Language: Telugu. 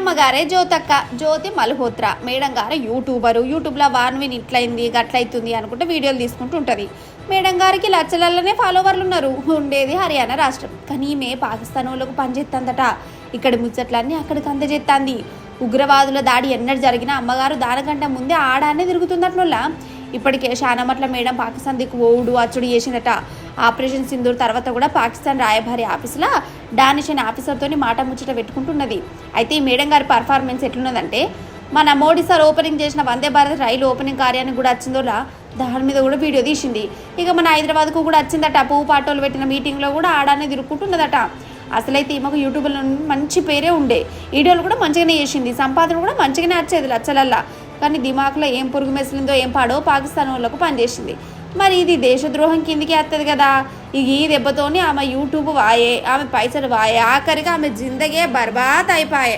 అమ్మగారే జ్యోతక్క, జ్యోతి మల్హోత్రా. మేడం గారు యూట్యూబ్లో వాన్విన్ ఇట్లయింది గట్లయితుంది అనుకుంటే వీడియోలు తీసుకుంటూ ఉంటుంది. మేడం గారికి లచ్చలల్లనే ఫాలోవర్లు ఉన్నారు. ఉండేది హర్యానా రాష్ట్రం, కానీ ఈమె పాకిస్తాన్ వాళ్ళకు పనిచేస్తుందట. ఇక్కడ ముచ్చట్లన్నీ అక్కడికి అందజేస్తుంది. ఉగ్రవాదుల దాడి ఎన్నడు జరిగినా అమ్మగారు దానికంటే ముందే ఆడానే తిరుగుతుందట్నోళ్ళ. ఇప్పటికే షానమట్ల మేడం పాకిస్తాన్ దిక్కు ఓడు అచ్చుడు చేసిందట. ఆపరేషన్ సింధూర్ తర్వాత కూడా పాకిస్తాన్ రాయబారి ఆఫీసులో డానిష్ అనే ఆఫీసర్తో మాట ముచ్చట పెట్టుకుంటున్నది. అయితే ఈ మేడం గారి పర్ఫార్మెన్స్ ఎట్లున్నదంటే, మన మోడీ సార్ ఓపెనింగ్ చేసిన వందే భారత్ రైలు ఓపెనింగ్ కార్యానికి కూడా వచ్చిందోలా దాని మీద కూడా వీడియో తీసింది. ఇక మన హైదరాబాద్కు కూడా వచ్చిందట. పువ్వు పాటోలు పెట్టిన మీటింగ్లో కూడా ఆడానే తిరుగుకుంటున్నదట. అసలైతే ఈమెకు యూట్యూబ్లో మంచి పేరే ఉండే, వీడియోలు కూడా మంచిగానే చేసింది, సంపాదన కూడా మంచిగానే వచ్చేది లచ్చలల్లా. కానీ దిమాక్లో ఏం పురుగు మెసిలిందో ఏం పాడో పాకిస్తాన్ వాళ్ళకు పనిచేసింది. మరి ఇది దేశద్రోహం కిందికి వస్తుంది కదా. ఇక ఈ దెబ్బతోని ఆమె యూట్యూబ్ వాయే, ఆమె పైసలు వాయే, ఆఖరిగా ఆమె జిందగే బర్బాద్ అయిపోయాయి.